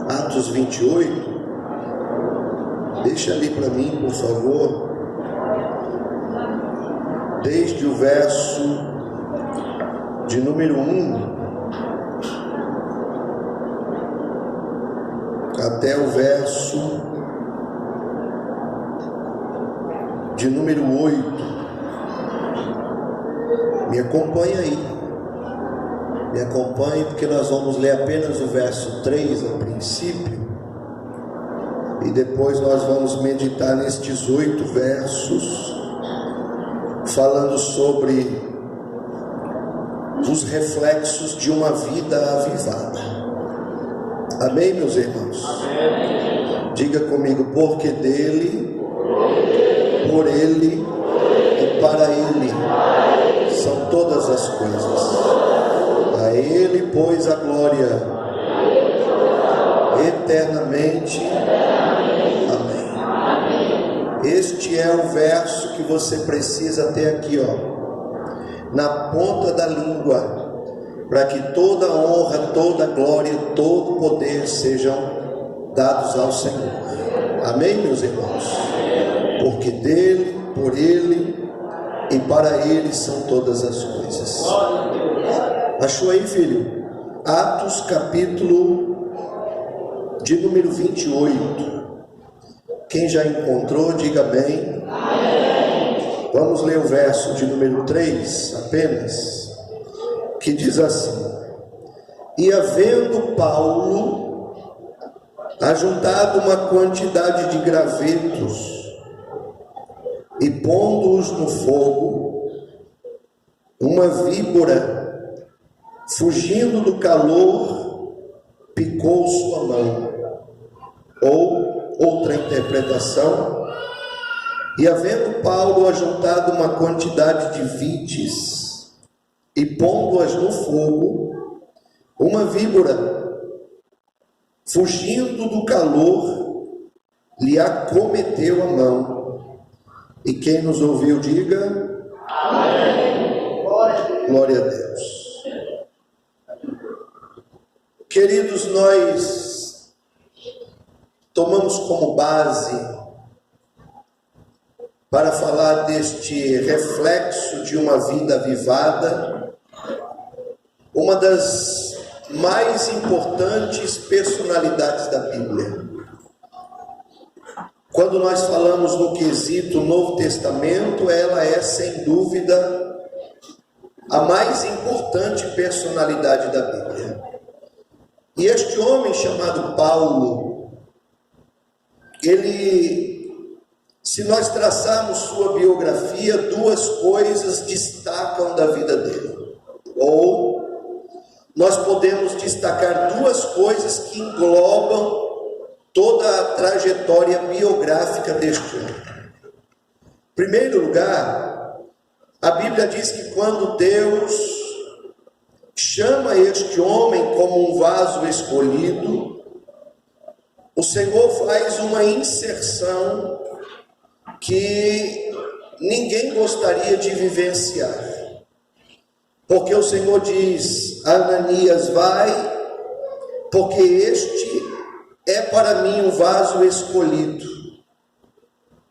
Atos 28. Deixa ali para mim, por favor. Desde o verso de número 1 até o verso de número 8. Me acompanha aí. Me acompanhe, porque nós vamos ler apenas o verso 3 a princípio. E depois nós vamos meditar nestes 8 versos, falando sobre os reflexos de uma vida avivada. Amém, meus irmãos? Amém. Diga comigo: porque dele, por ele e para ele são todas as coisas. A ele, pois, a glória eternamente. Amém. Este é o verso que você precisa ter aqui, na ponta da língua, para que toda honra, toda glória, todo poder sejam dados ao Senhor. Amém, meus irmãos? Porque dele, por ele e para ele são todas as coisas. Achou aí, filho? Atos capítulo de número 28. Quem já encontrou, diga bem. Vamos ler o verso de número 3 apenas, que diz assim: e havendo Paulo ajuntado uma quantidade de gravetos e pondo-os no fogo, uma víbora, fugindo do calor, picou sua mão. Ou outra interpretação: e havendo Paulo ajuntado uma quantidade de vides e pondo-as no fogo, uma víbora, fugindo do calor, lhe acometeu a mão. E quem nos ouviu, diga amém. Glória a Deus. Queridos, nós tomamos como base para falar deste reflexo de uma vida avivada uma das mais importantes personalidades da Bíblia. Quando nós falamos no quesito Novo Testamento, ela é sem dúvida a mais importante personalidade da Bíblia. E este homem chamado Paulo, ele, se nós traçarmos sua biografia, duas coisas destacam da vida dele. Ou nós podemos destacar duas coisas que englobam toda a trajetória biográfica deste homem. Em primeiro lugar, a Bíblia diz que quando Deus chama este homem como um vaso escolhido, o Senhor faz uma inserção que ninguém gostaria de vivenciar. Porque o Senhor diz: Ananias, vai, porque este é para mim um vaso escolhido,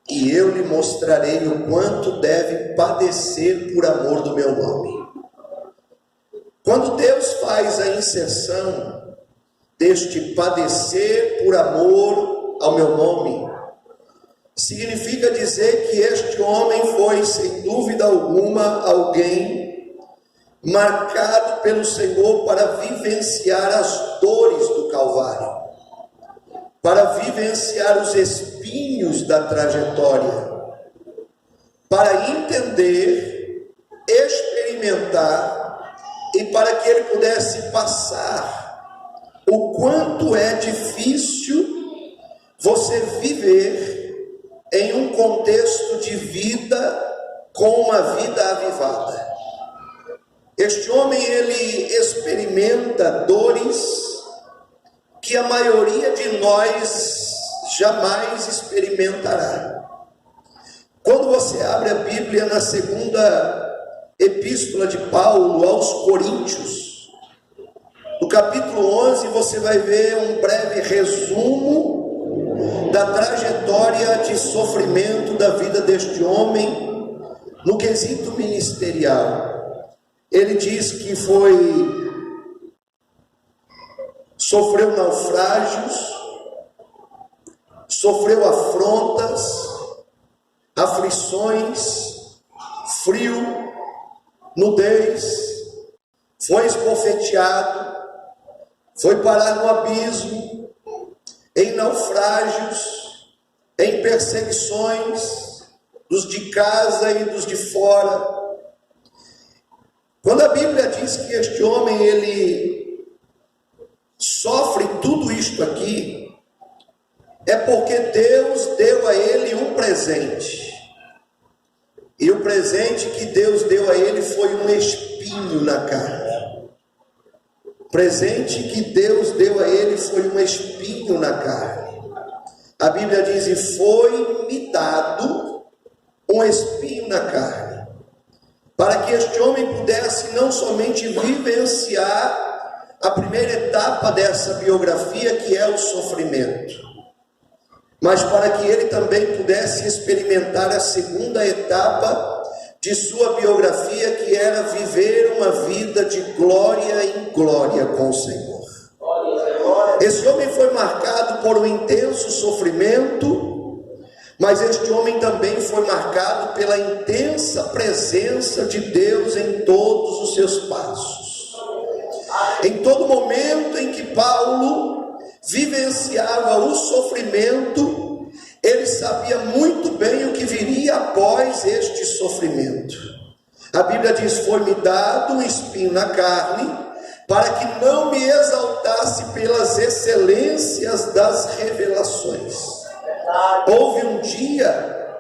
e eu lhe mostrarei o quanto deve padecer por amor do meu nome. Quando Deus faz a inserção deste padecer por amor ao meu nome, significa dizer que este homem foi, sem dúvida alguma, alguém marcado pelo Senhor para vivenciar as dores do Calvário, para vivenciar os espinhos da trajetória, para entender, experimentar, e para que ele pudesse passar o quanto é difícil você viver em um contexto de vida com uma vida avivada. Este homem, ele experimenta dores que a maioria de nós jamais experimentará. Quando você abre a Bíblia na segunda epístola de Paulo aos Coríntios, No capítulo 11 você vai ver um breve resumo da trajetória de sofrimento da vida deste homem no quesito ministerial. Ele diz que sofreu naufrágios, sofreu afrontas, aflições, frio, nudez, foi esbofeteado, foi parar no abismo, em naufrágios, em perseguições, dos de casa e dos de fora. Quando a Bíblia diz que este homem, ele sofre tudo isto aqui, é porque Deus deu a ele um presente. E o presente que Deus deu a ele foi um espinho na carne. O presente que Deus deu a ele foi um espinho na carne. A Bíblia diz: e foi-me dado um espinho na carne, para que este homem pudesse não somente vivenciar a primeira etapa dessa biografia, que é o sofrimento, mas para que ele também pudesse experimentar a segunda etapa de sua biografia, que era viver uma vida de glória em glória com o Senhor. Esse homem foi marcado por um intenso sofrimento, mas este homem também foi marcado pela intensa presença de Deus em todos os seus passos. Em todo momento em que Paulo vivenciava o sofrimento, ele sabia muito bem o que viria após este sofrimento. A Bíblia diz: foi-me dado um espinho na carne, para que não me exaltasse pelas excelências das revelações. Houve um dia,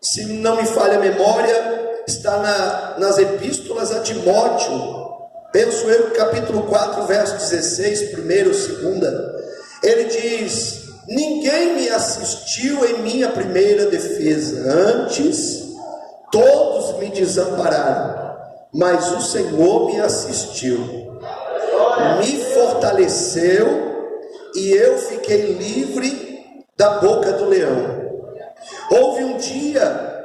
se não me falha a memória, está nas epístolas a Timóteo, penso eu, capítulo 4, verso 16, 1º, 2º, ele diz: ninguém me assistiu em minha primeira defesa, antes todos me desampararam, mas o Senhor me assistiu, me fortaleceu, e eu fiquei livre da boca do leão. Houve um dia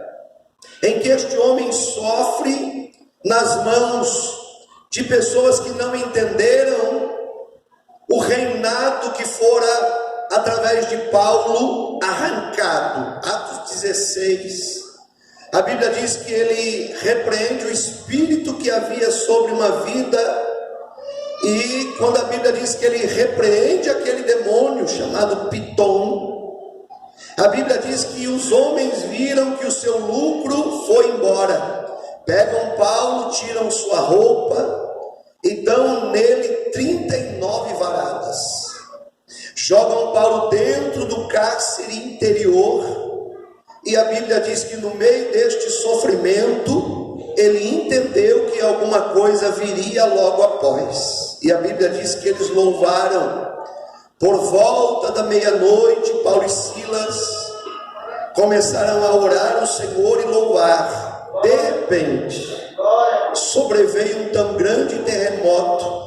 em que este homem sofre nas mãos de pessoas que não entenderam o reinado que fora, através de Paulo, arrancado. Atos 16, a Bíblia diz que ele repreende o espírito que havia sobre uma vida, e quando a Bíblia diz que ele repreende aquele demônio chamado Pitom, a Bíblia diz que os homens viram que o seu lucro foi embora. Pegam Paulo, tiram sua roupa e dão nele 39 varadas. Jogam Paulo dentro do cárcere interior, e a Bíblia diz que no meio deste sofrimento ele entendeu que alguma coisa viria logo após. E a Bíblia diz que eles louvaram. Por volta da meia-noite, Paulo e Silas começaram a orar ao Senhor e louvar. De repente, sobreveio um tão grande terremoto,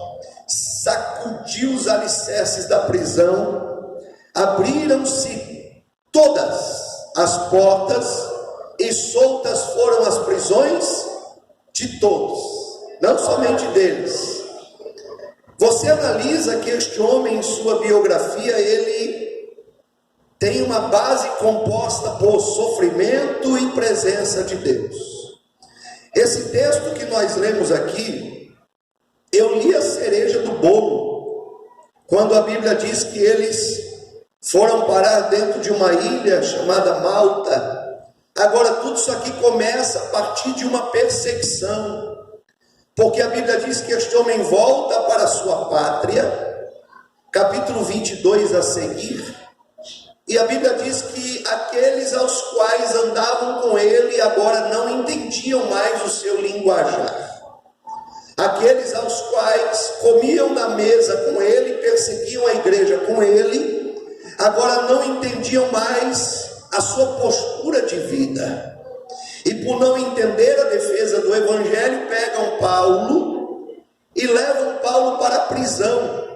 sacudiu os alicerces da prisão, abriram-se todas as portas e soltas foram as prisões de todos, não somente deles. Você analisa que este homem, em sua biografia, ele tem uma base composta por sofrimento e presença de Deus. Esse texto que nós lemos aqui, eu li a cereja do bolo, quando a Bíblia diz que eles foram parar dentro de uma ilha chamada Malta. Agora, tudo isso aqui começa a partir de uma perseguição, porque a Bíblia diz que este homem volta para a sua pátria, capítulo 22 a seguir, e a Bíblia diz que aqueles aos quais andavam com ele agora não entendiam mais o seu linguajar. Aqueles aos quais comiam na mesa com ele, perseguiam a igreja com ele, agora não entendiam mais a sua postura de vida. E por não entender a defesa do Evangelho, pegam Paulo e levam Paulo para a prisão.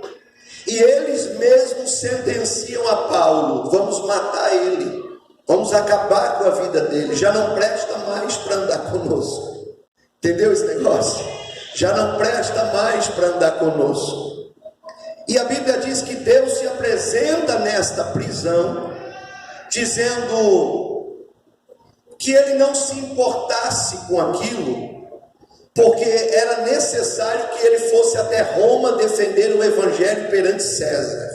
E eles mesmos sentenciam a Paulo: vamos matar ele, vamos acabar com a vida dele, já não presta mais para andar conosco. Entendeu esse negócio? Já não presta mais para andar conosco. E a Bíblia diz que Deus se apresenta nesta prisão, dizendo que ele não se importasse com aquilo, porque era necessário que ele fosse até Roma defender o evangelho perante César.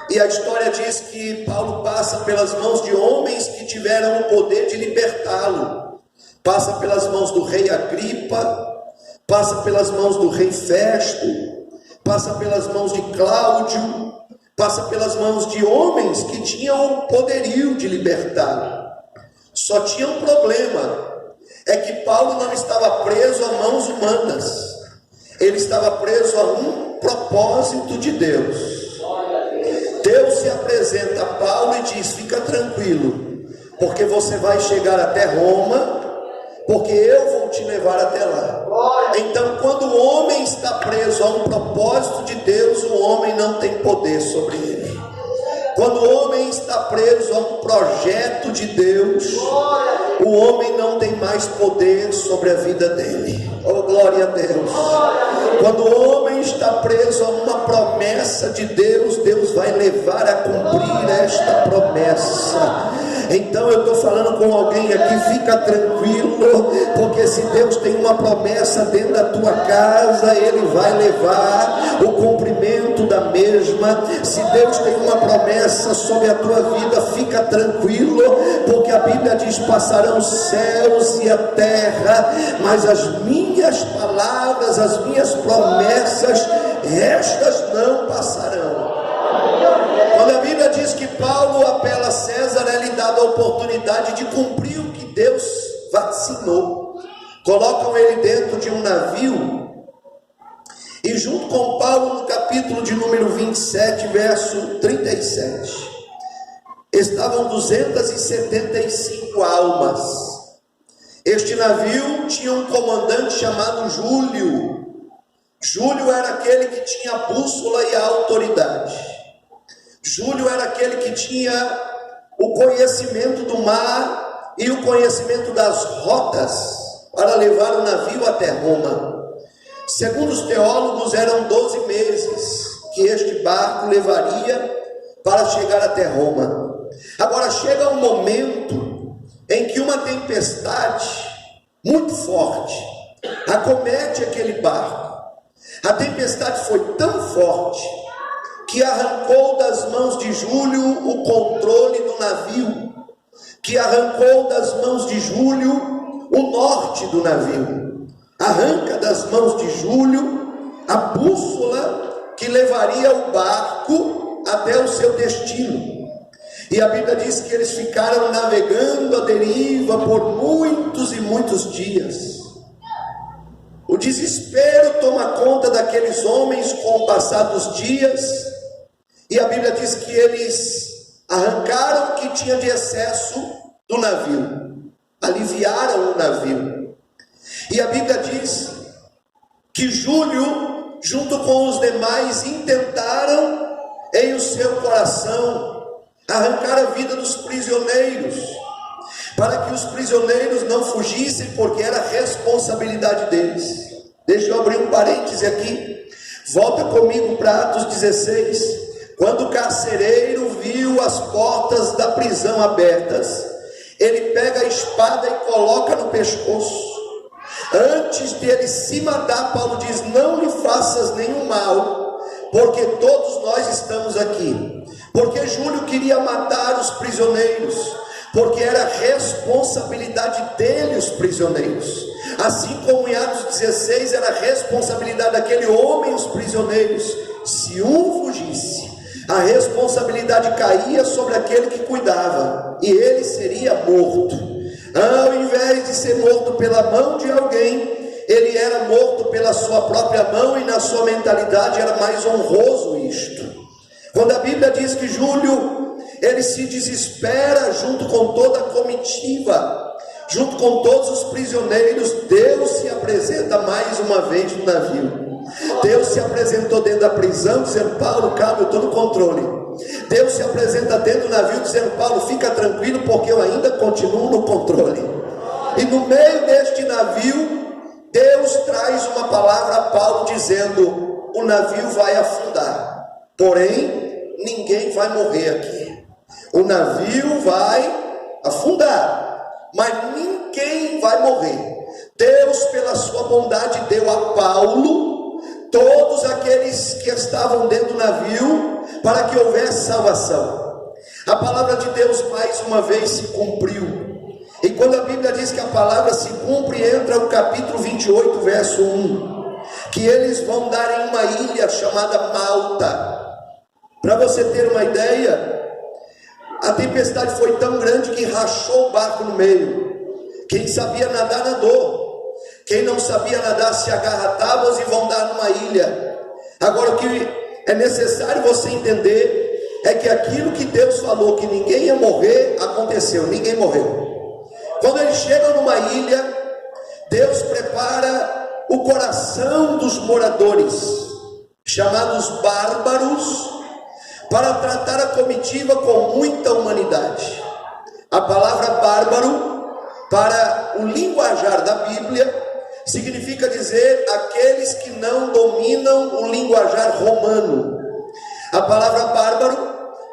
E a história diz que Paulo passa pelas mãos de homens que tiveram o poder de libertá-lo. Passa pelas mãos do rei Agripa, passa pelas mãos do rei Festo, passa pelas mãos de Cláudio, passa pelas mãos de homens que tinham o poderio de libertá-lo. Só tinha um problema, é que Paulo não estava preso a mãos humanas, ele estava preso a um propósito de Deus. Deus se apresenta a Paulo e diz: fica tranquilo, porque você vai chegar até Roma, porque eu vou te levar até lá. Então, quando o homem está preso a um propósito de Deus, o homem não tem poder sobre ele. Quando o homem está preso a um projeto de Deus, o homem não tem mais poder sobre a vida dele. Oh, glória a Deus. Quando o homem está preso a uma promessa de Deus, Deus vai levar a cumprir esta promessa. Então eu estou falando com alguém aqui: fica tranquilo, porque se Deus tem uma promessa dentro da tua casa, Ele vai levar o cumprimento da mesma. Se Deus tem uma promessa sobre a tua vida, fica tranquilo, porque a Bíblia diz: passarão os céus e a terra, mas as minhas palavras, as minhas promessas, estas não passarão. Quando a Bíblia diz que Paulo apela a César, é lhe dada a oportunidade de cumprir o que Deus vacinou. Colocam ele dentro de um navio, e junto com Paulo, no capítulo de número 27, verso 37, estavam 275 almas. Este navio tinha um comandante chamado Júlio. Júlio era aquele que tinha a bússola e a autoridade. Júlio era aquele que tinha o conhecimento do mar e o conhecimento das rotas para levar o navio até Roma. Segundo os teólogos, eram 12 meses que este barco levaria para chegar até Roma. Agora chega um momento em que uma tempestade muito forte acomete aquele barco. A tempestade foi tão forte que arrancou das mãos de Júlio o controle do navio, que arrancou das mãos de Júlio o norte do navio, arranca das mãos de Júlio a bússola que levaria o barco até o seu destino. E a Bíblia diz que eles ficaram navegando à deriva por muitos e muitos dias. O desespero toma conta daqueles homens com o passar dos dias, e a Bíblia diz que eles arrancaram o que tinha de excesso do navio, aliviaram o navio. E a Bíblia diz que Júlio, junto com os demais, intentaram em o seu coração arrancar a vida dos prisioneiros, para que os prisioneiros não fugissem, porque era responsabilidade deles. Deixa eu abrir um parêntese aqui. Volta comigo para Atos 16. Quando o carcereiro viu as portas da prisão abertas, ele pega a espada e coloca no pescoço. Antes dele se matar, Paulo diz: não lhe faças nenhum mal, porque todos nós estamos aqui. Porque Júlio queria matar os prisioneiros, porque era responsabilidade dele os prisioneiros. Assim como em Atos 16 era responsabilidade daquele homem os prisioneiros. Se um fugisse, a responsabilidade caía sobre aquele que cuidava, e ele seria morto. Ao invés de ser morto pela mão de alguém, ele era morto pela sua própria mão, e na sua mentalidade era mais honroso isto. Quando a Bíblia diz que Júlio, ele se desespera junto com toda a comitiva, junto com todos os prisioneiros, Deus se apresenta mais uma vez no navio. Deus se apresentou dentro da prisão, dizendo: Paulo, calma, eu estou no controle. Deus se apresenta dentro do navio, dizendo: Paulo, fica tranquilo, porque eu ainda continuo no controle. E no meio deste navio, Deus traz uma palavra a Paulo, dizendo: o navio vai afundar, porém ninguém vai morrer aqui. O navio vai afundar, mas ninguém vai morrer. Deus, pela sua bondade, deu a Paulo todos aqueles que estavam dentro do navio, para que houvesse salvação. A palavra de Deus mais uma vez se cumpriu. E quando a Bíblia diz que a palavra se cumpre, entra o capítulo 28, verso 1, que eles vão dar em uma ilha chamada Malta. Para você ter uma ideia, a tempestade foi tão grande que rachou o barco no meio. Quem sabia nadar, nadou. Quem não sabia nadar, se agarra a tábuas e vão dar numa ilha. Agora, o que é necessário você entender é que aquilo que Deus falou que ninguém ia morrer, aconteceu, ninguém morreu. Quando eles chegam numa ilha, Deus prepara o coração dos moradores, chamados bárbaros, para tratar a comitiva com muita humanidade. A palavra bárbaro, para o linguajar da Bíblia, significa dizer aqueles que não dominam o linguajar romano. A palavra bárbaro,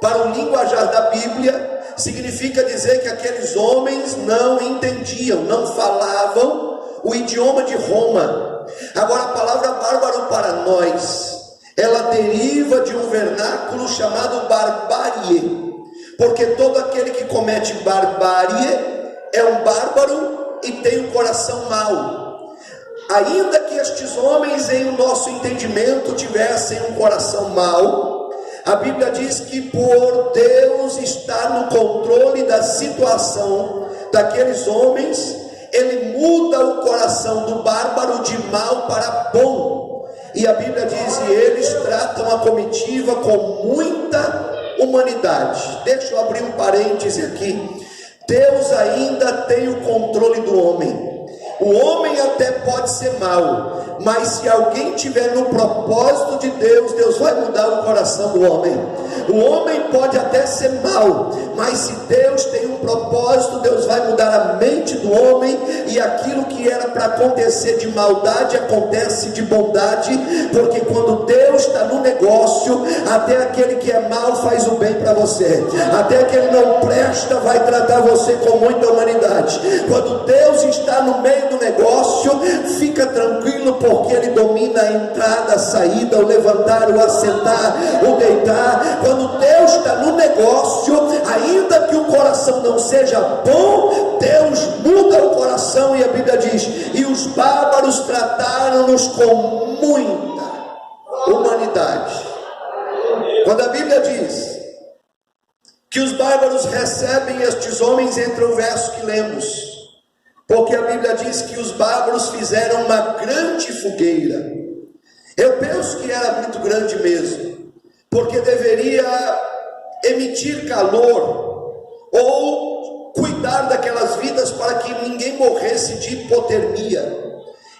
para o linguajar da Bíblia, significa dizer que aqueles homens não entendiam, não falavam o idioma de Roma. Agora, a palavra bárbaro para nós, ela deriva de um vernáculo chamado barbárie, porque todo aquele que comete barbárie é um bárbaro e tem um coração mau. Ainda que estes homens, em o nosso entendimento, tivessem um coração mau, a Bíblia diz que por Deus estar no controle da situação daqueles homens, Ele muda o coração do bárbaro de mal para bom. E a Bíblia diz: e eles tratam a comitiva com muita humanidade. Deixa eu abrir um parêntese aqui. Deus ainda tem o controle do homem. O homem até pode ser mau, mas se alguém tiver no propósito de Deus, Deus vai mudar o coração do homem. O homem pode até ser mau, mas se Deus tem um propósito, Deus vai mudar a mente do homem, e aquilo que era para acontecer de maldade, acontece de bondade, porque quando Deus está no negócio, até aquele que é mau faz o bem para você, até aquele que não presta vai tratar você com muita humanidade. Quando Deus está no meio do negócio, fica tranquilo, porque Ele domina a entrada, a saída, o levantar, o assentar, o deitar. Quando Deus está no negócio, ainda que o coração não seja bom, Deus muda o coração. E a Bíblia diz: e os bárbaros trataram-nos com muita humanidade. Quando a Bíblia diz que os bárbaros recebem estes homens, entra o verso que lemos, porque a Bíblia diz que os bárbaros fizeram uma grande fogueira. Eu penso que era muito grande mesmo, porque deveria emitir calor, ou cuidar daquelas vidas para que ninguém morresse de hipotermia.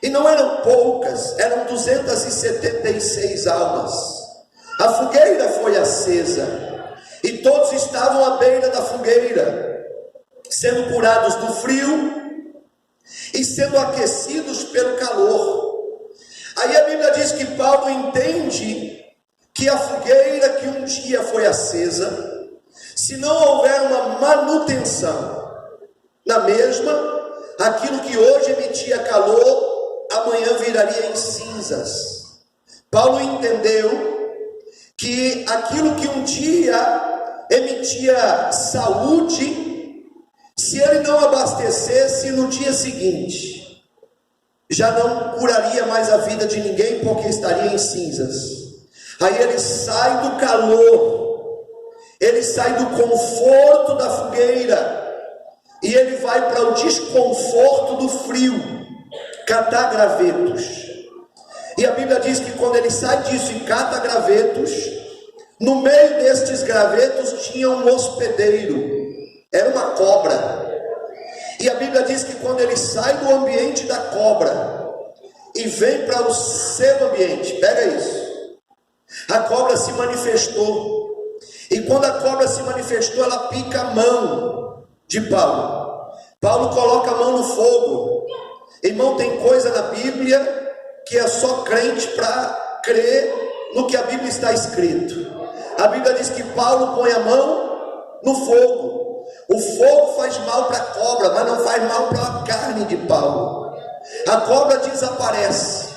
E não eram poucas, eram 276 almas. A fogueira foi acesa, e todos estavam à beira da fogueira, sendo curados do frio e sendo aquecidos pelo calor. Aí a Bíblia diz que Paulo entende que a fogueira que um dia foi acesa, se não houver uma manutenção na mesma, aquilo que hoje emitia calor, amanhã viraria em cinzas. Paulo entendeu que aquilo que um dia emitia saúde, se ele não abastecesse no dia seguinte, já não curaria mais a vida de ninguém, porque estaria em cinzas. Aí ele sai do calor, ele sai do conforto da fogueira, e ele vai para o desconforto do frio, catar gravetos. E a Bíblia diz que quando ele sai disso e cata gravetos, no meio destes gravetos tinha um hospedeiro, era uma cobra. E a Bíblia diz que quando ele sai do ambiente da cobra e vem para o seu ambiente. Pega isso. A cobra se manifestou. E quando a cobra se manifestou, ela pica a mão de Paulo. Paulo coloca a mão no fogo. Irmão, tem coisa na Bíblia que é só crente para crer no que a Bíblia está escrito. A Bíblia diz que Paulo põe a mão no fogo. O fogo faz mal para a cobra, mas não faz mal para a carne de Paulo. A cobra desaparece.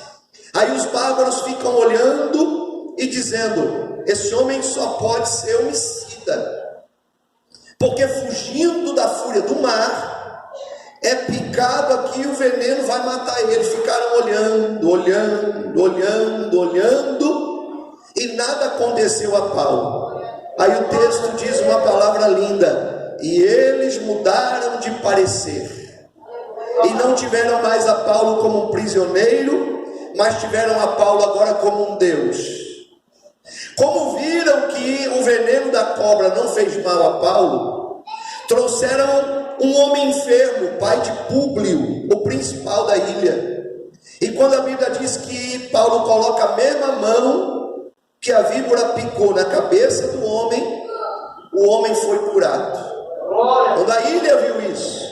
Aí os bárbaros ficam olhando e dizendo: esse homem só pode ser homicida, porque fugindo da fúria do mar, é picado aqui e o veneno vai matar ele. Ficaram olhando, e nada aconteceu a Paulo. Aí o texto diz uma palavra linda: e eles mudaram de parecer, e não tiveram mais a Paulo como um prisioneiro, mas tiveram a Paulo agora como um Deus. Como viram que o veneno da cobra não fez mal a Paulo, trouxeram um homem enfermo, pai de Públio, o principal da ilha. E quando a Bíblia diz que Paulo coloca a mesma mão que a víbora picou na cabeça do homem, o homem foi curado. Quando a ilha viu isso,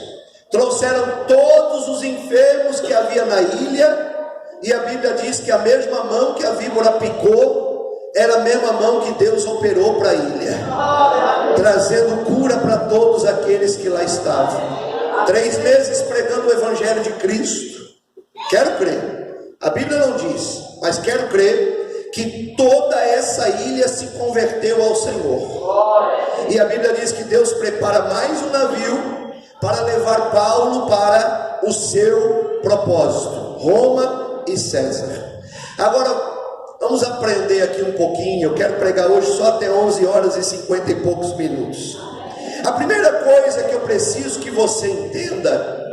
trouxeram todos os enfermos que havia na ilha, e a Bíblia diz que a mesma mão que a víbora picou era a mesma mão que Deus operou para a ilha, trazendo cura para todos aqueles que lá estavam. 3 meses pregando o Evangelho de Cristo. Quero crer, a Bíblia não diz, mas quero crer que toda essa ilha se converteu ao Senhor. E a Bíblia diz que Deus prepara mais um navio para levar Paulo para o seu propósito, Roma e César. Agora vamos aprender aqui um pouquinho. Eu quero pregar hoje só até 11 horas e 50 e poucos minutos. A primeira coisa que eu preciso que você entenda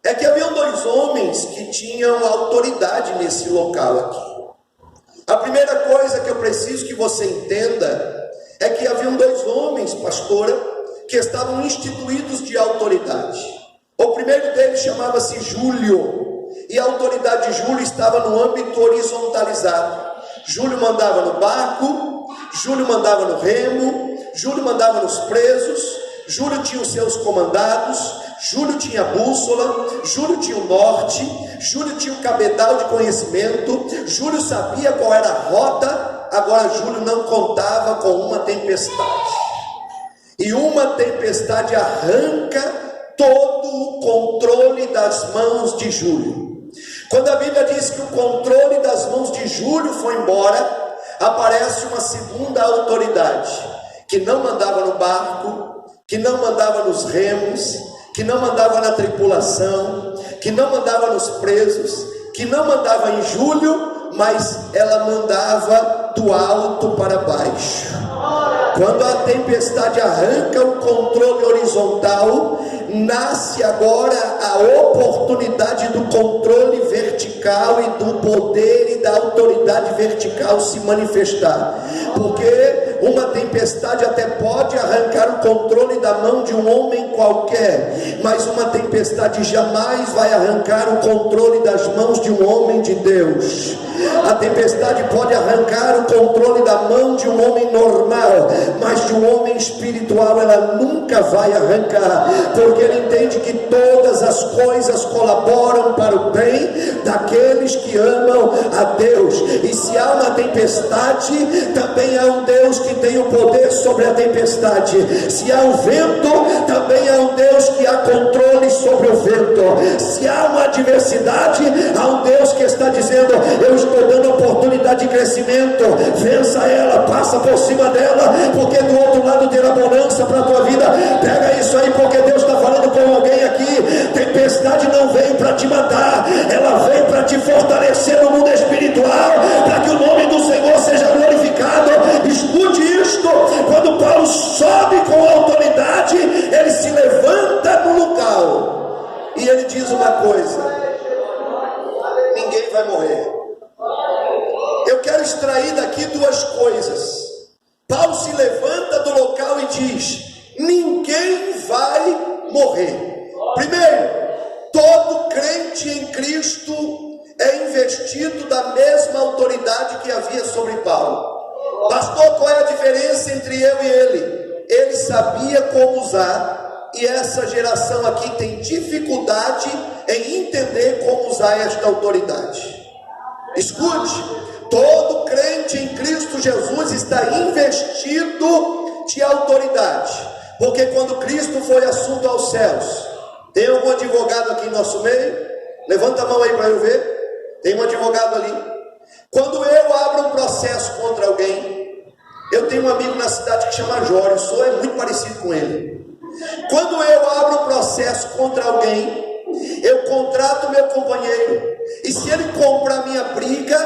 é que haviam 2 homens que tinham autoridade nesse local aqui. A primeira coisa que eu preciso que você entenda é que haviam 2 homens, pastora, que estavam instituídos de autoridade. O primeiro deles chamava-se Júlio, e a autoridade de Júlio estava no âmbito horizontalizado. Júlio mandava no barco, Júlio mandava no remo, Júlio mandava nos presos, Júlio tinha os seus comandados, Júlio tinha a bússola, Júlio tinha o norte, Júlio tinha o cabedal de conhecimento, Júlio sabia qual era a rota. Agora Júlio não contava com uma tempestade, e uma tempestade arranca todo o controle das mãos de Júlio. Quando a Bíblia diz que o controle das mãos de Júlio foi embora, aparece uma segunda autoridade, que não mandava no barco, que não mandava nos remos, que não mandava na tripulação, que não mandava nos presos, que não mandava em Júlio, mas ela mandava do alto para baixo. Quando a tempestade arranca o controle horizontal, nasce agora a oportunidade do controle vertical e do poder e da autoridade vertical se manifestar. Porque uma tempestade até pode arrancar o controle da mão de um homem qualquer, mas uma tempestade jamais vai arrancar o controle das mãos de um homem de Deus. A tempestade pode arrancar o controle da mão de um homem normal, mas de um homem espiritual ela nunca vai arrancar, porque ele entende que todas as coisas colaboram para o bem daqueles que amam a Deus. E se há uma tempestade, também há um Deus que tem o poder sobre a tempestade. Se há um vento, também há um Deus que há controle sobre o vento. Se há uma adversidade, há um Deus que está dizendo: eu estou dando oportunidade de crescimento, vença ela, passa por cima dela, porque do outro lado terá bonança para a tua vida. Pega isso aí, porque Deus está falando com alguém aqui. Tempestade não veio para te matar, ela veio para te fortalecer no mundo espiritual, para que o nome do Senhor seja glorificado. Escute isto: quando Paulo sobe com autoridade, ele se levanta no local e ele diz uma coisa: ninguém vai morrer. Eu quero extrair daqui 2 coisas. Paulo se levanta do local e diz: ninguém vai morrer. Primeiro, todo crente em Cristo é qual é a diferença entre eu e ele? Ele sabia como usar, e essa geração aqui tem dificuldade em entender como usar esta autoridade. Escute, todo crente em Cristo Jesus está investido de autoridade, porque quando Cristo foi assunto aos céus, tem algum advogado aqui em nosso meio? Levanta a mão aí para eu ver. Tem um advogado ali. Quando eu abro um processo contra alguém, eu tenho um amigo na cidade que chama Jório, o senhor é muito parecido com ele. Quando eu abro um processo contra alguém, eu contrato meu companheiro, e se ele comprar minha briga,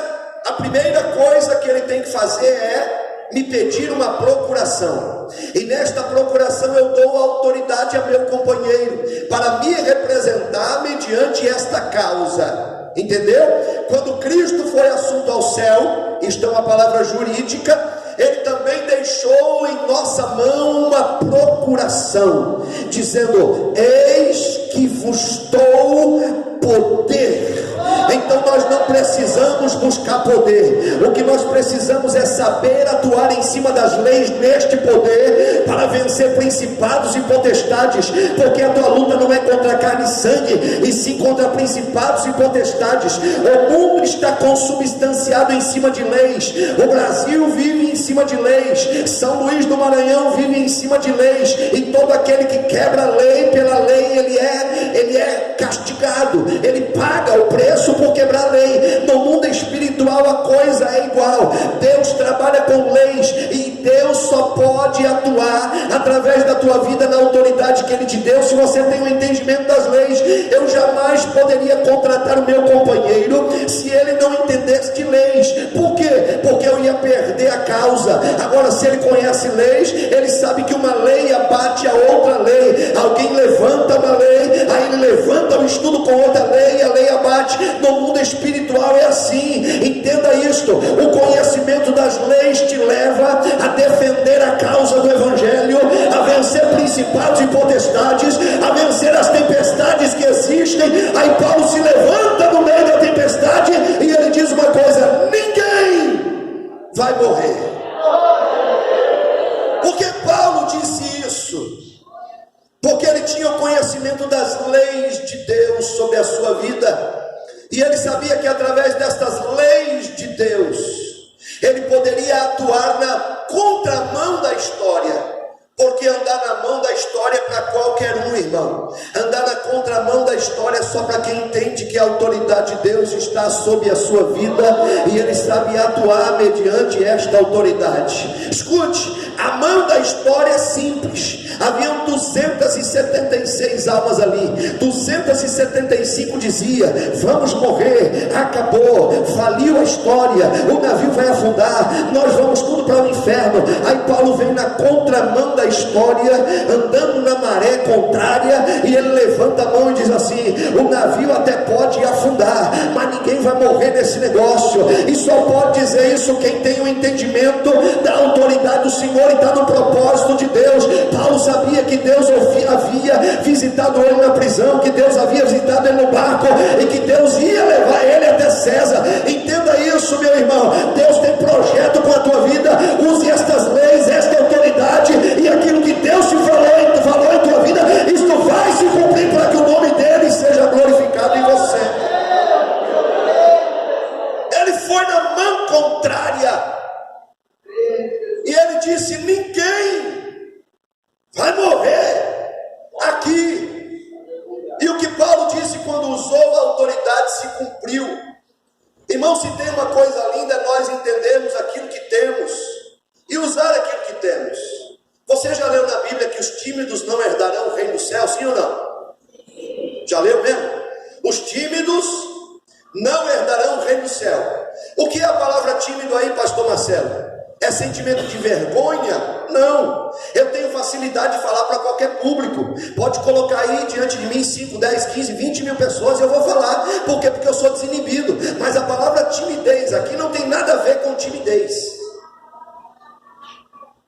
a primeira coisa que ele tem que fazer é me pedir uma procuração, e nesta procuração eu dou autoridade a meu companheiro para me representar mediante esta causa, entendeu? Quando Cristo foi assunto ao céu, isto é uma palavra jurídica, ele também deixou em nossa mão uma procuração, dizendo: eis que vos dou poder. Então nós não precisamos buscar poder, o que nós precisamos é saber atuar em cima das leis neste poder, para vencer principados e potestades, porque a tua luta não é contra carne e sangue, e sim contra principados e potestades. O mundo está consubstanciado em cima de leis, o Brasil vive em cima de leis, São Luís do Maranhão vive em cima de leis, e todo aquele que quebra a lei, pela lei ele é castigado, ele paga o preço por quebrar a lei. No mundo espiritual a coisa é igual. Deus trabalha com leis, e Deus só pode atuar através da tua vida na autoridade que Ele te deu, se você tem um entendimento das leis. Eu jamais poderia contratar o meu companheiro se ele não entendesse de leis. Por quê? Porque eu ia perder a causa. Agora, se ele conhece leis, ele sabe que uma lei abate a outra lei. Alguém levanta uma lei, aí ele levanta o estudo com outra lei, e a lei abate. No mundo espiritual é assim, entenda isto: o conhecimento das leis te leva a defender a causa do Evangelho, a vencer principados e potestades, a vencer as tempestades que existem. Aí Paulo se levanta no meio da tempestade e ele diz uma coisa: ninguém vai morrer. Por que Paulo disse isso? Porque ele tinha o conhecimento das leis de Deus sobre a sua vida, e ele sabia que através destas leis de Deus, ele poderia atuar na contramão da história. Porque andar na mão da história é para qualquer um, irmão. Andar na contramão da história é só para quem entende que a autoridade de Deus está sob a sua vida, e ele sabe atuar mediante esta autoridade. Escute, a mão da história é simples. Haviam 276 almas ali, 275 dizia: vamos morrer, acabou, faliu a história, o navio vai afundar, nós vamos tudo para o inferno. Aí Paulo vem na contramão da história, andando na maré contrária, e ele levanta a mão e diz assim: o navio até pode afundar, mas ninguém vai morrer nesse negócio. E só pode dizer isso quem tem o entendimento da autoridade do Senhor e está no propósito de Deus. Paulo sabia que Deus havia visitado ele na prisão, que Deus havia visitado ele no barco, e que Deus ia levar ele até César. Entenda isso, meu irmão. Deus tem projeto com a tua vida. Use estas leis, esta autoridade, e aquilo que Deus te falou em tua vida, isto vai se cumprir para que o nome dele seja glorificado em você. Ele foi na mão contrária, e ele disse: ninguém vai morrer aqui. E o que Paulo disse quando usou a autoridade se cumpriu. Irmão, se tem uma coisa linda, é nós entendermos aquilo que temos e usar aquilo que temos. Você já leu na Bíblia que os tímidos não herdarão o reino do céu, sim ou não? Já leu mesmo? Os tímidos não herdarão o reino do céu. O que é a palavra tímido aí, pastor Marcelo? É sentimento de vergonha? Não. Eu tenho facilidade de falar para qualquer público. Pode colocar aí diante de mim 5, 10, 15, 20 mil pessoas, eu vou falar. Por quê? Porque eu sou desinibido. Mas a palavra timidez aqui não tem nada a ver com timidez,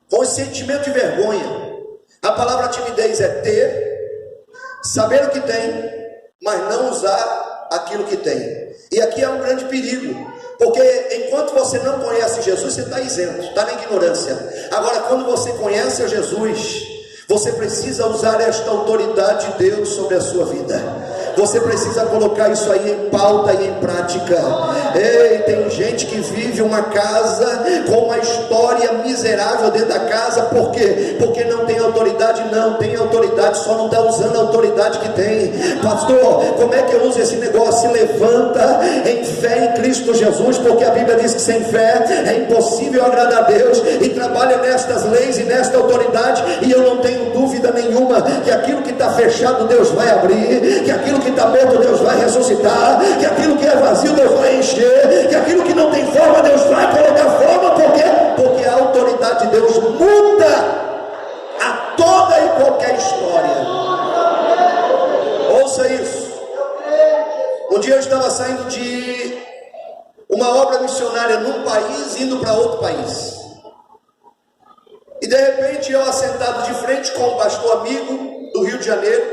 com esse sentimento de vergonha. A palavra timidez é ter, saber o que tem, mas não usar aquilo que tem. E aqui há um grande perigo, Porque enquanto você não conhece Jesus, você está isento, está na ignorância. Agora, quando você conhece a Jesus, você precisa usar esta autoridade de Deus sobre a sua vida. Você precisa colocar isso aí em pauta e em prática. Ei, tem gente que vive uma casa com uma história miserável dentro da casa. Por quê? Porque não tem autoridade. Não tem autoridade, só não está usando a autoridade que tem. Pastor, como é que eu uso esse negócio? Se levanta em fé em Cristo Jesus, porque a Bíblia diz que sem fé é impossível agradar a Deus, e trabalha nestas leis e nesta autoridade. E eu não tenho dúvida nenhuma que aquilo que está fechado Deus vai abrir, que aquilo que está morto Deus vai ressuscitar, que aquilo que é vazio Deus vai encher, que aquilo que não tem forma Deus vai colocar forma. Por quê? Porque a autoridade de Deus muda a toda e qualquer história. Ouça isso. Um dia eu estava saindo de uma obra missionária num país, indo para outro país, e de repente eu assentado de frente com um pastor amigo do Rio de Janeiro,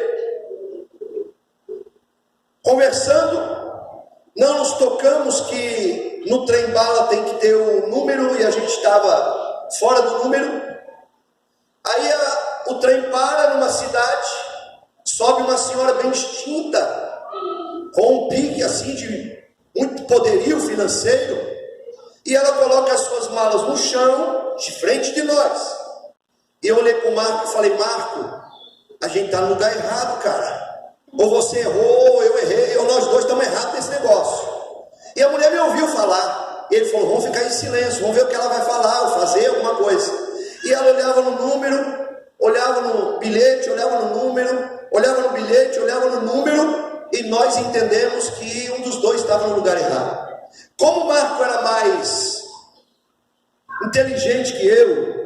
conversando, não nos tocamos que no trem-bala tem que ter um número, e a gente estava fora do número. Aí o trem para numa cidade, sobe uma senhora bem distinta, com um pique assim de muito poderio financeiro, e ela coloca as suas malas no chão, de frente de nós. E eu olhei para o Marco e falei: Marco, a gente está no lugar errado, cara. Ou você errou, ou eu errei, ou nós dois estamos errados nesse negócio. E a mulher me ouviu falar. E ele falou: vamos ficar em silêncio, vamos ver o que ela vai falar, ou fazer alguma coisa. E ela olhava no número, olhava no bilhete, olhava no número, olhava no bilhete, olhava no número, e nós entendemos que um dos dois estava no lugar errado. Como o Marco era mais inteligente que eu,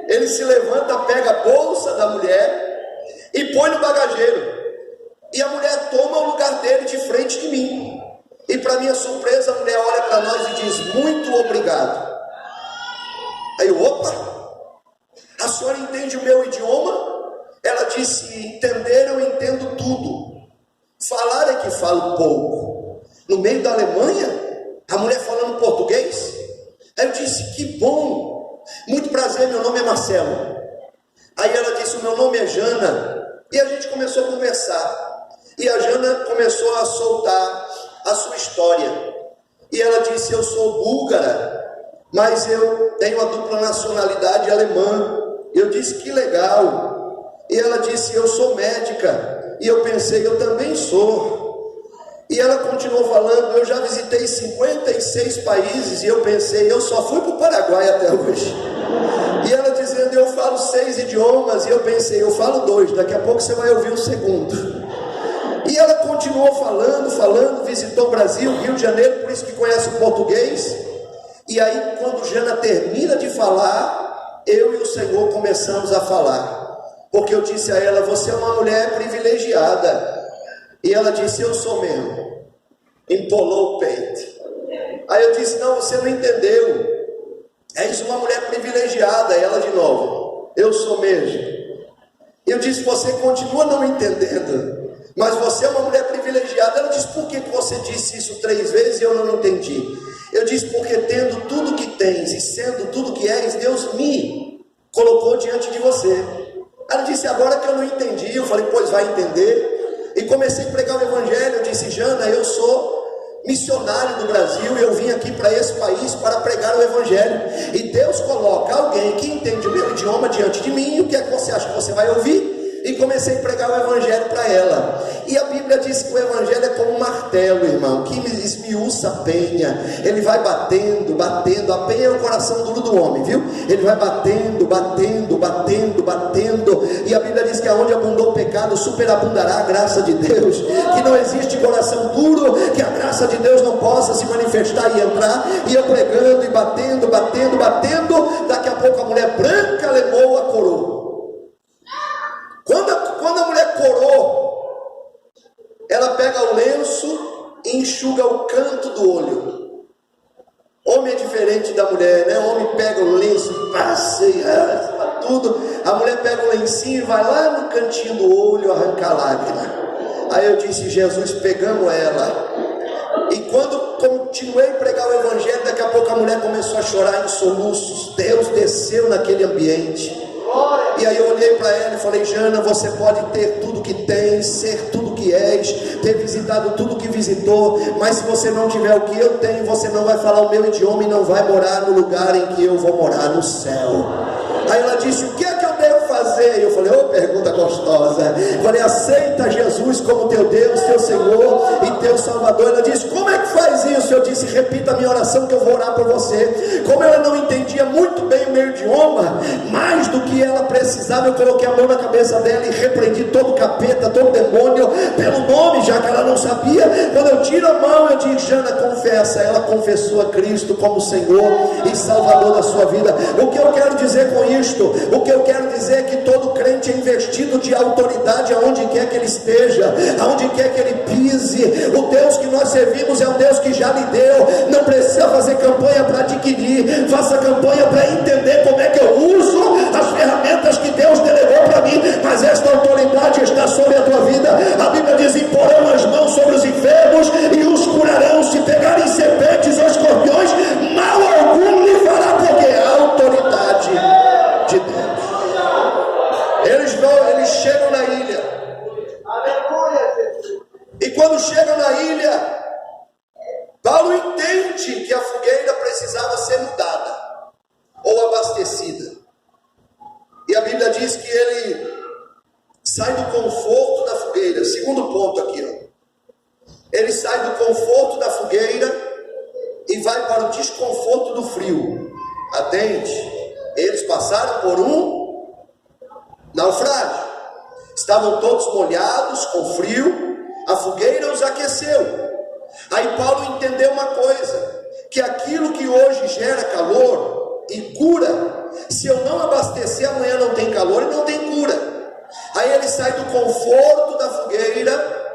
ele se levanta, pega a bolsa da mulher e põe no bagageiro. E a mulher toma o lugar dele de frente de mim. E para minha surpresa, a mulher olha para nós e diz: muito obrigado. Aí eu: opa, a senhora entende o meu idioma? Ela disse: entender eu entendo tudo, falar é que falo pouco. No meio da Alemanha, a mulher falando português. Aí eu disse: que bom, muito prazer, meu nome é Marcelo. Aí ela disse: o meu nome é Jana. E a gente começou a conversar. E a Jana começou a soltar a sua história. E ela disse: eu sou búlgara, mas eu tenho a dupla nacionalidade alemã. Eu disse: que legal. E ela disse: eu sou médica. E eu pensei: eu também sou. E ela continuou falando: eu já visitei 56 países. E eu pensei: eu só fui para o Paraguai até hoje. E ela dizendo: eu falo 6 idiomas. E eu pensei: eu falo 2, daqui a pouco você vai ouvir o segundo. E ela continuou falando, visitou o Brasil, Rio de Janeiro, por isso que conhece o português. E aí, quando Jana termina de falar, eu e o Senhor começamos a falar. Porque eu disse a ela: você é uma mulher privilegiada. E ela disse: eu sou mesmo. Empolou o peito. Aí eu disse: não, você não entendeu. És uma mulher privilegiada. Ela de novo: eu sou mesmo. Eu disse: você continua não entendendo, mas você é uma mulher privilegiada. Ela disse: por que você disse isso 3 vezes e eu não entendi? Eu disse: porque tendo tudo que tens e sendo tudo que és, Deus me colocou diante de você. Ela disse: agora que eu não entendi. Eu falei: pois vai entender. E comecei a pregar o evangelho. Eu disse: Jana, eu sou missionário do Brasil e eu vim aqui para esse país para pregar o evangelho. E Deus coloca alguém que entende o meu idioma diante de mim. E o que é que você acha que você vai ouvir? E comecei a pregar o evangelho para ela. E a Bíblia diz que o evangelho é como um martelo, irmão, que esmiuça a penha. Ele vai batendo, batendo. A penha é o coração duro do homem, viu? Ele vai batendo, batendo, batendo, batendo. E a Bíblia diz que aonde abundou o pecado, superabundará a graça de Deus. Que não existe coração duro que a graça de Deus não possa se manifestar e entrar. E eu pregando e batendo, batendo, batendo. Daqui a pouco a mulher branca levou a coroa. Quando a mulher corou, ela pega o lenço e enxuga o canto do olho. Homem é diferente da mulher, né? O homem pega o lenço e passa tudo. A mulher pega o lencinho e vai lá no cantinho do olho arrancar a lágrima. Aí eu disse: Jesus, pegamos ela. E quando continuei a pregar aquela mulher começou a chorar em soluços. Deus desceu naquele ambiente. E aí eu olhei para ela e falei: Jana, você pode ter tudo que tens, ser tudo que és, ter visitado tudo que visitou, mas se você não tiver o que eu tenho, você não vai falar o meu idioma e não vai morar no lugar em que eu vou morar, no céu. Aí ela disse: o que é que eu devo fazer? E eu falei: pergunta gostosa. Eu falei: aceita Jesus como teu Deus, teu Senhor e teu Salvador. Ela disse: como é que faz isso? Eu disse: repita a minha oração que eu vou orar por você. Como ela não entendia muito bem o meu idioma, mais do que ela precisava, eu coloquei a mão na cabeça dela e repreendi todo capeta, todo demônio, pelo nome, já que ela não sabia. Quando eu tiro a mão, eu digo: Jana, confessa. Ela confessou a Cristo como Senhor e Salvador da sua vida. O que eu quero dizer com isto? O que eu quero dizer é que todo crente é investido de autoridade aonde quer que ele esteja, aonde quer que ele pise. O Deus que nós servimos é um Deus que já lhe deu. Não precisa fazer campanha para adquirir, faça campanha para entender como é que eu uso as ferramentas que Deus delegou para mim. Mas esta autoridade está sobre a tua vida. A Bíblia diz: imporão as mãos sobre os enfermos e os curarão. Se pegarem serpentes ou escorpiões, mal algum lhe fará, porque é a autoridade de Deus. Eles chegam na ilha. E quando chegam na ilha, Paulo entende que a fogueira precisava ser mudada ou abastecida. E a Bíblia diz que ele sai do conforto da fogueira. Segundo ponto aqui, ó. Ele sai do conforto da fogueira e vai para o desconforto do frio. Atente, eles passaram por um naufrágio. Estavam todos molhados, com frio. A fogueira os aqueceu. Aí Paulo entendeu uma coisa: que aquilo que hoje gera calor e cura, se eu não abastecer, amanhã não tem calor e não tem cura. Aí ele sai do conforto da fogueira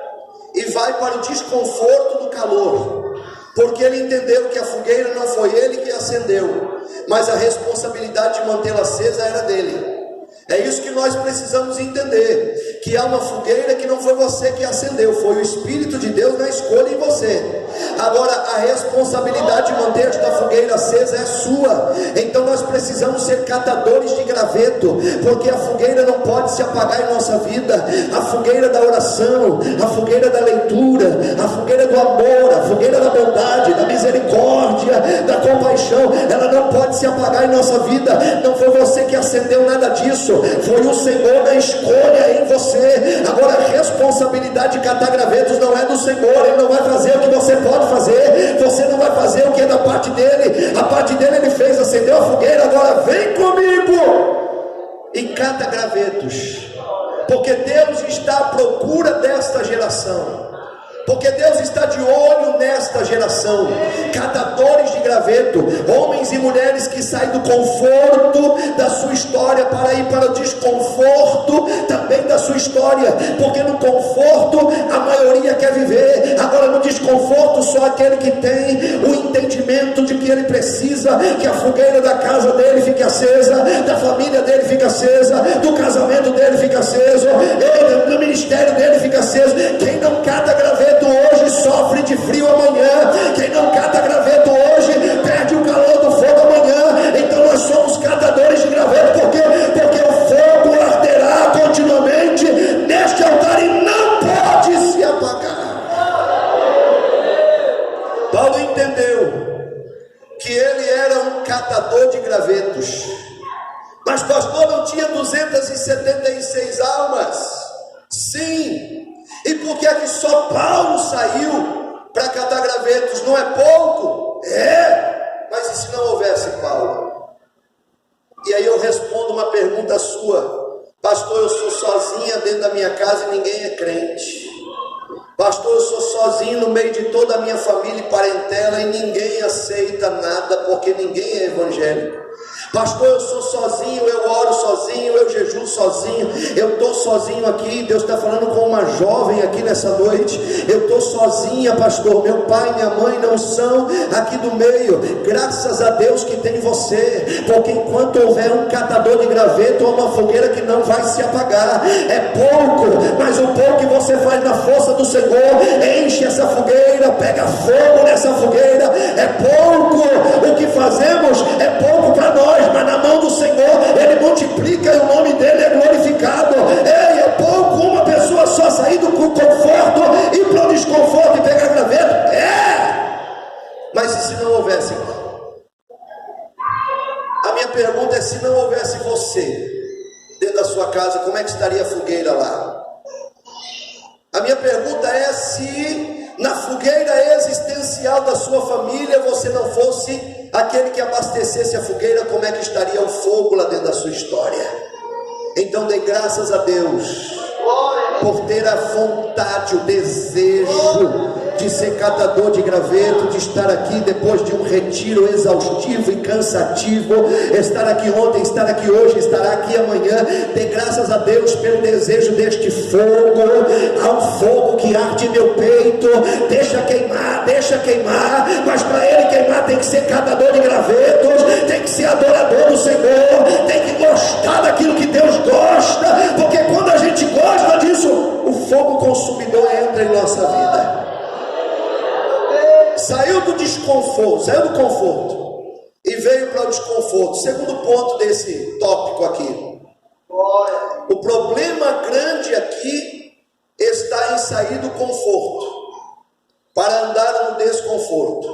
e vai para o desconforto do calor, porque ele entendeu que a fogueira não foi ele que acendeu, mas a responsabilidade de mantê-la acesa era dele. É isso que nós precisamos entender, que há uma fogueira que não foi você que acendeu, foi o Espírito de Deus na escolha em você. Agora a responsabilidade de manter esta fogueira acesa é sua. Então nós precisamos ser catadores de graveto, porque a fogueira não pode se apagar em nossa vida. A fogueira da oração, a fogueira da leitura, a fogueira do amor, a fogueira da bondade, da misericórdia, da compaixão, ela não pode se apagar em nossa vida. Não foi você que acendeu nada disso, foi o Senhor na escolha em você. Agora a responsabilidade de catar gravetos não é do Senhor. Ele não vai fazer o que você pode fazer, você não vai fazer o que é da parte dele. A parte dele ele fez, acendeu a fogueira. Agora vem comigo e cata gravetos, porque Deus está à procura desta geração. Porque Deus está de olho nesta geração. Catadores de graveto, homens e mulheres que saem do conforto da sua história para ir para o desconforto também da sua história. Porque no conforto a maioria quer viver, agora no desconforto só aquele que tem o entendimento de que ele precisa que a fogueira da casa dele fique acesa, da família dele fique acesa, do casamento dele fique aceso, do ministério dele fique aceso. Quem não cata graveto hoje sofre de frio amanhã. Quem não cata graveto hoje perde o calor do fogo amanhã. Então nós somos catadores de graveto. Por quê? Porque o fogo arderá continuamente neste altar e não pode se apagar. Paulo entendeu que ele era um catador de gravetos. Mas pastor, não tinha 276 almas? Sim. E por que é que só Paulo saiu para catar gravetos? Não é pouco? É. Mas e se não houvesse Paulo? E aí eu respondo uma pergunta sua: pastor, eu sou sozinha dentro da minha casa e ninguém é crente. Pastor, eu sou sozinho no meio de toda a minha família e parentela e ninguém aceita nada porque ninguém é evangélico. Pastor, eu sou sozinho, eu oro sozinho, eu jejuo sozinho, eu estou sozinho aqui. Deus está falando com uma jovem aqui nessa noite. Eu estou sozinha, pastor, meu pai e minha mãe não são aqui do meio. Graças a Deus que tem você, porque enquanto houver um catador de graveto ou uma fogueira que não vai se apagar, é pouco, mas o pouco que você faz na força do Senhor, enche essa fogueira, pega fogo nessa fogueira. É pouco, o que fazemos é pouco para nós, mas na mão do Senhor Ele multiplica e o nome dele é glorificado. Ei, é pouco uma pessoa só sair do conforto, ir para o desconforto e pegar graveto? Mas e se não houvesse? A minha pergunta é: se não houvesse você dentro da sua casa, como é que estaria a fogueira lá? A minha pergunta é: se na fogueira existencial da sua família você não fosse aquele que abastecesse a fogueira, como é que estaria o fogo lá dentro da sua história? Então dê graças a Deus por ter a vontade, o desejo de ser catador de graveto, de estar aqui depois de um retiro exaustivo e cansativo, estar aqui ontem, estar aqui hoje, estar aqui amanhã. Dê graças a Deus pelo desejo deste fogo. Há um fogo que arde em meu peito, deixa queimar, mas para ele queimar tem que ser catador de gravetos, tem que ser adorador do Senhor, tem que gostar daquilo que Deus gosta, porque quando a gente gosta disso, o fogo consumidor entra em nossa vida. Saiu do desconforto, saiu do conforto e veio para o desconforto. Segundo ponto desse tópico aqui: o problema grande aqui está em sair do conforto para andar no desconforto.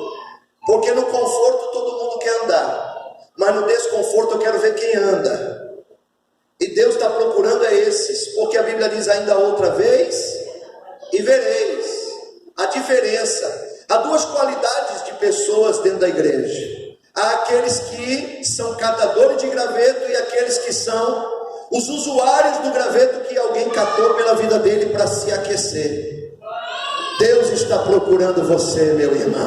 Porque no conforto todo mundo quer andar, mas no desconforto eu quero ver quem anda. E Deus está procurando esses, porque a Bíblia diz: ainda outra vez e vereis. A diferença: há duas qualidades de pessoas dentro da igreja. Há aqueles que são catadores de graveto e aqueles que são os usuários do graveto que alguém catou pela vida dele para se aquecer. Deus está procurando você, meu irmão.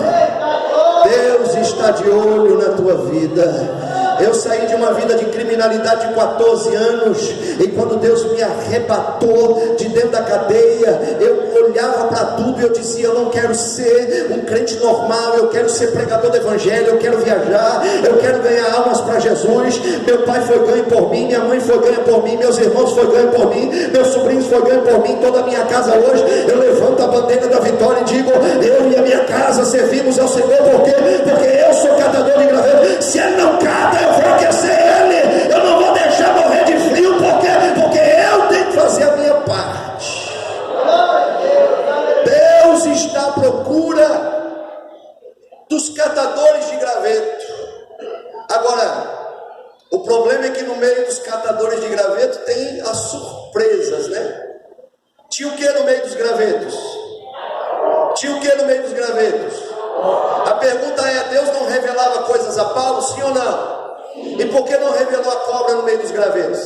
Deus está de olho na tua vida. Eu saí de uma vida de criminalidade de 14 anos, e quando Deus me arrebatou de dentro da cadeia, eu olhava para tudo e eu dizia: eu não quero ser um crente normal, eu quero ser pregador do evangelho, eu quero viajar, eu quero ganhar almas para Jesus. Meu pai foi ganho por mim, minha mãe foi ganha por mim, meus irmãos foi ganho por mim, meus sobrinhos foi ganho por mim, toda a minha casa hoje, eu levanto a bandeira da vitória e digo: eu e a minha casa servimos ao Senhor. Por quê? Porque eu sou catador de graveto. Se ele não cata, eu vou aquecer ele, eu não vou deixar morrer de frio. Por quê? Porque eu tenho que fazer a minha parte. Deus está à procura dos catadores de graveto. Agora, o problema é que no meio dos catadores de graveto tem as surpresas, né? Tinha o que no meio dos gravetos? Tinha o que no meio dos gravetos? A pergunta é: Deus não revelava coisas a Paulo, sim ou não? E por que não revelou a cobra no meio dos gravetos?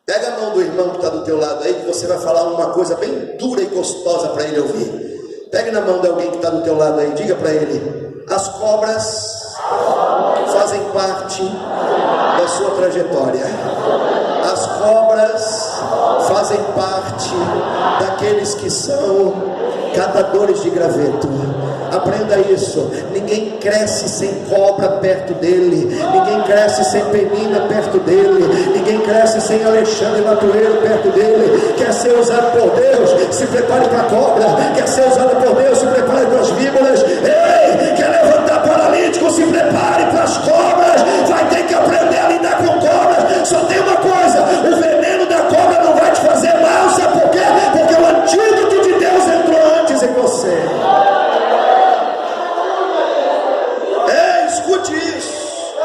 Pega a mão do irmão que está do teu lado aí, que você vai falar uma coisa bem dura e gostosa para ele ouvir. Pegue na mão de alguém que está do teu lado aí, diga para ele: as cobras fazem parte da sua trajetória. As cobras fazem parte daqueles que são catadores de graveto. Aprenda isso. Ninguém cresce sem cobra perto dele, ninguém cresce sem Penina perto dele, ninguém cresce sem Alexandre Latoeiro perto dele. Quer ser usado por Deus? Se prepare para a cobra. Quer ser usado por Deus? Se prepare para as víboras. Ei, quer levantar paralítico? Se prepare para as cobras. Vai ter que aprender a lidar com cobras. Só tem uma coisa: o veneno da cobra não vai te fazer mal. Sabe por quê? Porque o antídoto de Deus entrou antes em você. Escute isso.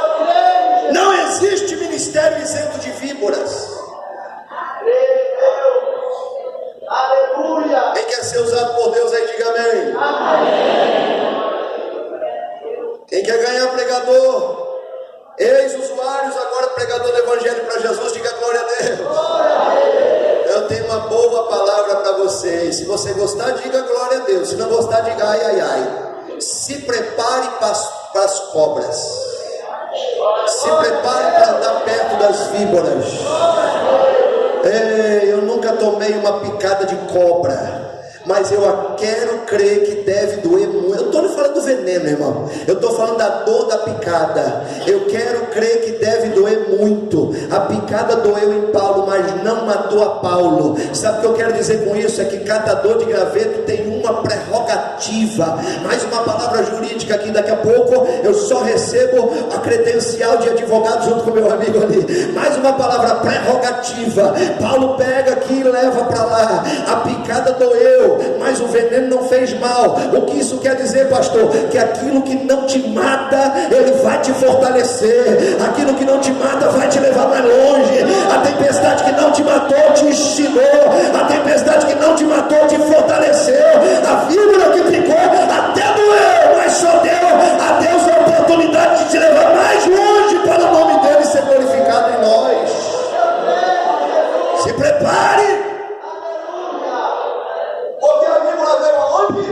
Não existe ministério isento de víboras. Aleluia. Quem quer ser usado por Deus aí, diga amém. Amém. Quem quer ganhar pregador, ex-usuários, agora pregador do evangelho para Jesus, diga glória a Deus. Eu tenho uma boa palavra para vocês. Se você gostar, diga glória a Deus. Se não gostar, diga ai, ai, ai. Se prepare para as cobras. Se prepare para andar perto das víboras. Eu nunca tomei uma picada de cobra, mas eu quero crer que deve doer muito. Eu estou lhe falando do veneno, irmão. Eu estou falando da dor da picada. Eu quero crer que deve doer muito. A picada doeu em Paulo, mas não matou a Paulo. Sabe o que eu quero dizer com isso? É que catador de graveto tem uma prerrogativa. Mais uma palavra jurídica aqui. Daqui a pouco eu só recebo a credencial de advogado junto com meu amigo ali. Mais uma palavra, prerrogativa. Paulo pega aqui e leva para lá. A picada doeu, mas o veneno não fez mal. O que isso quer dizer, pastor? Que aquilo que não te mata, ele vai te fortalecer. Aquilo que não te mata vai te levar mais longe. A tempestade que não te matou te ensinou. A tempestade que não te matou te fortaleceu. A víbora que ficou até doeu, mas só deu a Deus a oportunidade de te levar mais longe para o nome dele ser glorificado em nós. Se prepare. Porque a víbora veio aonde?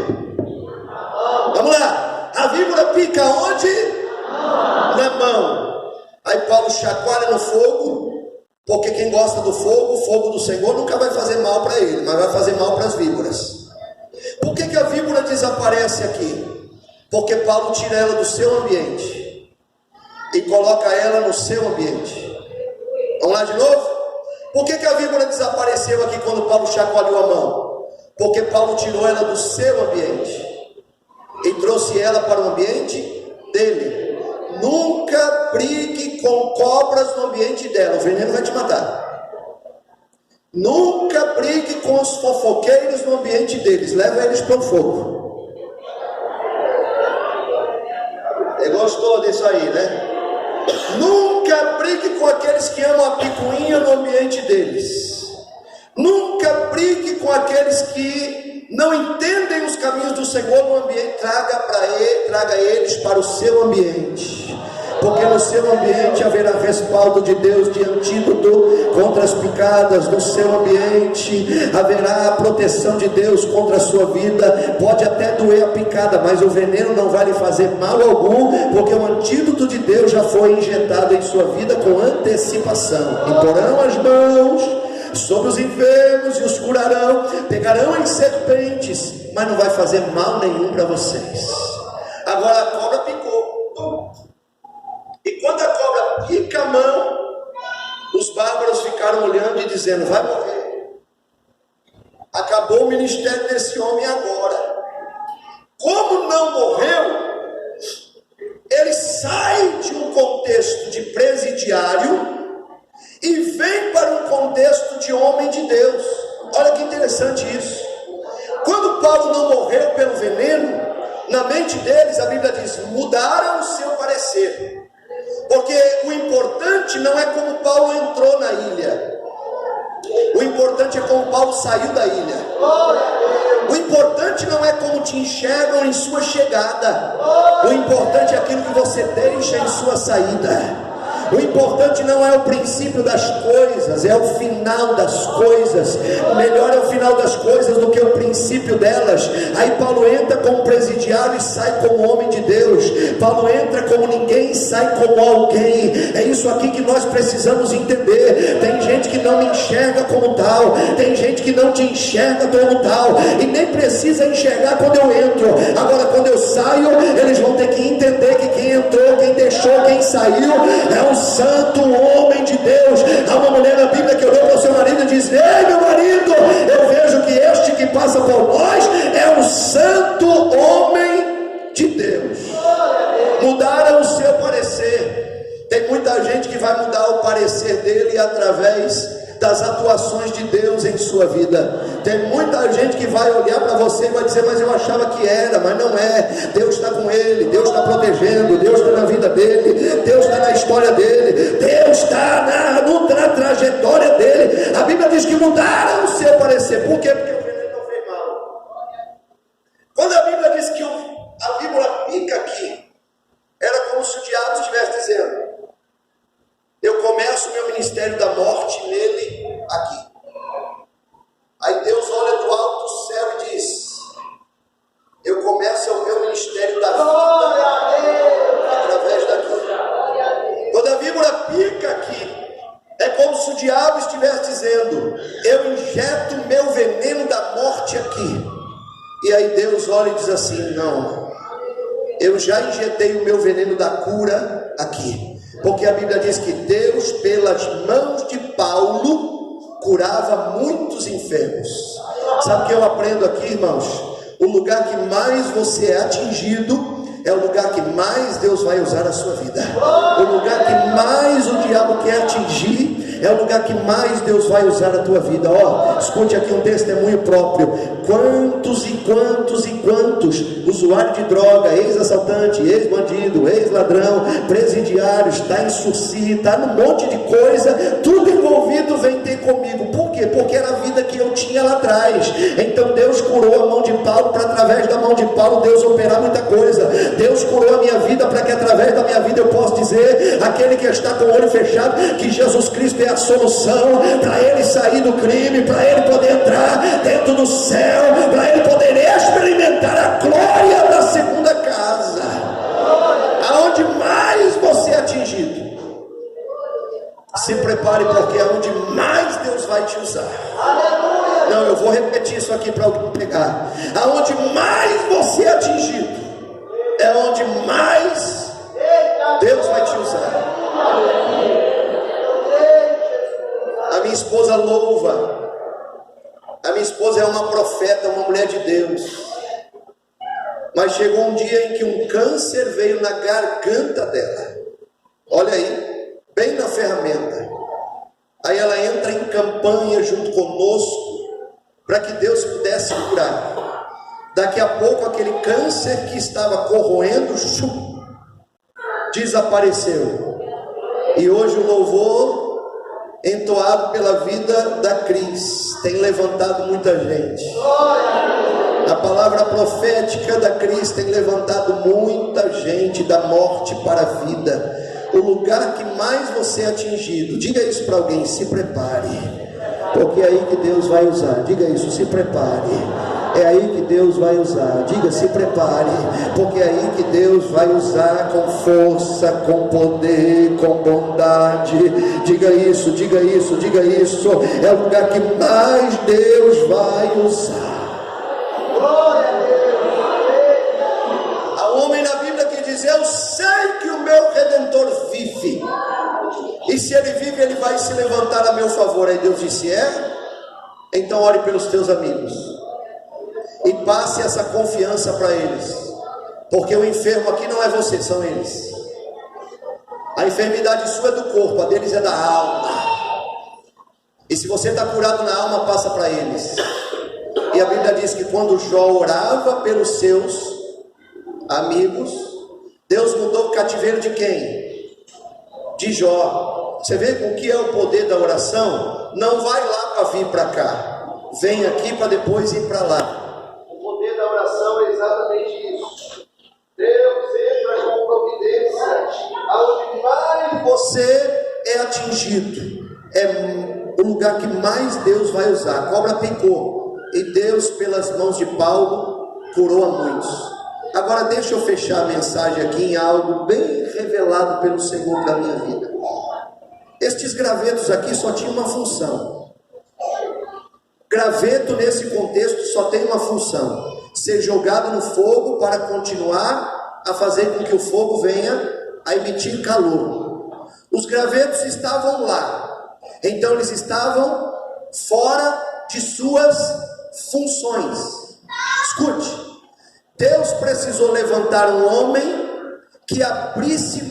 Vamos lá. A víbora pica onde? Na mão. Aí Paulo chacoalha no fogo, porque quem gosta do fogo, o fogo do Senhor nunca vai fazer mal para ele, mas vai fazer mal para as víboras. Por que a víbora desaparece aqui? Porque Paulo tira ela do seu ambiente e coloca ela no seu ambiente. Vamos lá de novo? Por que a víbora desapareceu aqui quando Paulo chacoalhou a mão? Porque Paulo tirou ela do seu ambiente e trouxe ela para o ambiente dele. Nunca brigue com cobras no ambiente dela, o veneno vai te matar. Nunca brigue com os fofoqueiros no ambiente deles, leva eles para o fogo. Você gostou disso aí, né? Nunca brigue com aqueles que amam a picuinha no ambiente deles. Nunca brigue com aqueles que não entendem os caminhos do Senhor no ambiente. Traga eles para o seu ambiente, porque no seu ambiente haverá respaldo de Deus, de antídoto contra as picadas. No seu ambiente haverá a proteção de Deus contra a sua vida. Pode até doer a picada, mas o veneno não vai lhe fazer mal algum, porque o antídoto de Deus já foi injetado em sua vida com antecipação. Imporão as mãos sobre os enfermos e os curarão, pegarão em serpentes, mas não vai fazer mal nenhum para vocês. Agora a cobra picou, e quando a cobra pica a mão, os bárbaros ficaram olhando e dizendo: vai morrer, acabou o ministério desse homem agora. Como não morreu, ele sai de um contexto de presidiário e vem para um contexto de homem de Deus. Olha que interessante isso. Quando Paulo não morreu pelo veneno, na mente deles, a Bíblia diz, mudaram o seu parecer. Porque o importante não é como Paulo entrou na ilha. O importante é como Paulo saiu da ilha. O importante não é como te enxergam em sua chegada. O importante é aquilo que você deixa em sua saída. O importante não é o princípio das coisas, é o final das coisas. Melhor é o final das coisas do que o princípio delas. Aí Paulo entra como presidiário e sai como homem de Deus. Paulo entra como ninguém e sai como alguém. É isso aqui que nós precisamos entender. Tem gente que não me enxerga como tal, tem gente que não te enxerga como tal, e nem precisa enxergar quando eu entro. Agora quando eu saio, eles vão ter que entender que quem entrou, quem deixou, quem saiu é um santo homem de Deus. Há uma mulher na Bíblia que olhou para o seu marido e disse: ei, meu marido, eu vejo que este que passa por nós é um santo homem de Deus. Mudaram o seu parecer. Tem muita gente que vai mudar o parecer dele através das atuações de Deus em sua vida. Tem muita gente que vai olhar para você e vai dizer: mas eu achava que era, mas não é. Deus está com ele, Deus está protegendo, Deus está na vida dele, Deus está na história dele, Deus está na trajetória dele. A Bíblia diz que mudaram o seu parecer. Por quê? Porque o veneno não fez mal. Quando a Bíblia diz que a víbora pica aqui, era como se o diabo estivesse dizendo: eu começo o meu ministério da morte nele aqui. Aí Deus olha do alto do céu e diz: eu começo o meu ministério da vida através daqui. Quando a figura pica aqui. É como se o diabo estivesse dizendo: eu injeto o meu veneno da morte aqui. E aí Deus olha e diz assim: não, eu já injetei o meu veneno da cura aqui. Porque a Bíblia diz que Deus, pelas mãos de Paulo, curava muitos enfermos. Sabe o que eu aprendo aqui, irmãos? O lugar que mais você é atingido é o lugar que mais Deus vai usar a sua vida. O lugar que mais o diabo quer atingir é o lugar que mais Deus vai usar a tua vida. Escute aqui um testemunho próprio. Quantos e quantos e quantos usuário de droga, ex-assaltante, ex-bandido, ex-ladrão, presidiário, está em Sursi, está num monte de coisa, tudo envolvido, vem ter comigo. Por quê? Porque era a vida que eu tinha lá atrás. Então Deus curou a mão de Paulo, para através da mão de Paulo Deus operar muita coisa. Deus curou a minha vida, para que através da minha vida eu possa dizer, aquele que está com o olho fechado, que Jesus Cristo é a solução para ele sair do crime, para ele poder entrar dentro do céu, para ele poder experimentar a glória da segunda casa. Aonde mais você é atingido, se prepare, porque é onde mais Deus vai te usar. Não, eu vou repetir isso aqui para alguém pegar. Aonde mais você é atingido, é onde mais Deus vai te usar. A minha esposa louva. A minha esposa é uma profeta, uma mulher de Deus. Mas chegou um dia em que um câncer veio na garganta dela. Olha aí, bem na ferramenta. Aí ela entra em campanha junto conosco para que Deus pudesse curar. Daqui a pouco aquele câncer que estava corroendo, desapareceu. E hoje o louvor entoado pela vida da Cris tem levantado muita gente. A palavra profética da Cris tem levantado muita gente da morte para a vida. O lugar que mais você é atingido, diga isso para alguém: se prepare, porque é aí que Deus vai usar. Diga isso: se prepare. É aí que Deus vai usar. Diga: se prepare, porque é aí que Deus vai usar com força, com poder, com bondade. Diga isso, diga isso, diga isso. É o lugar que mais Deus vai usar. Glória a Deus. Há um homem na Bíblia que diz: eu sei que o meu Redentor vive, e se ele vive, ele vai se levantar a meu favor. Aí Deus disse: então ore pelos teus amigos e passe essa confiança para eles, porque o enfermo aqui não é você, são eles. A enfermidade sua é do corpo, a deles é da alma. E se você está curado na alma, passa para eles. E a Bíblia diz que quando Jó orava pelos seus amigos, Deus mudou o cativeiro de quem? De Jó. Você vê com que é o poder da oração? Não vai lá para vir para cá, vem aqui para depois ir para lá. Da oração é exatamente isso. Deus entra com providência aonde mais você é atingido. É o lugar que mais Deus vai usar. A cobra picou e Deus, pelas mãos de Paulo, curou a muitos. Agora deixa eu fechar a mensagem aqui em algo bem revelado pelo Senhor da minha vida. Estes gravetos aqui só tinham uma função. Graveto nesse contexto só tem uma função: ser jogado no fogo para continuar a fazer com que o fogo venha a emitir calor. Os gravetos estavam lá, então eles estavam fora de suas funções. Escute, Deus precisou levantar um homem que abrisse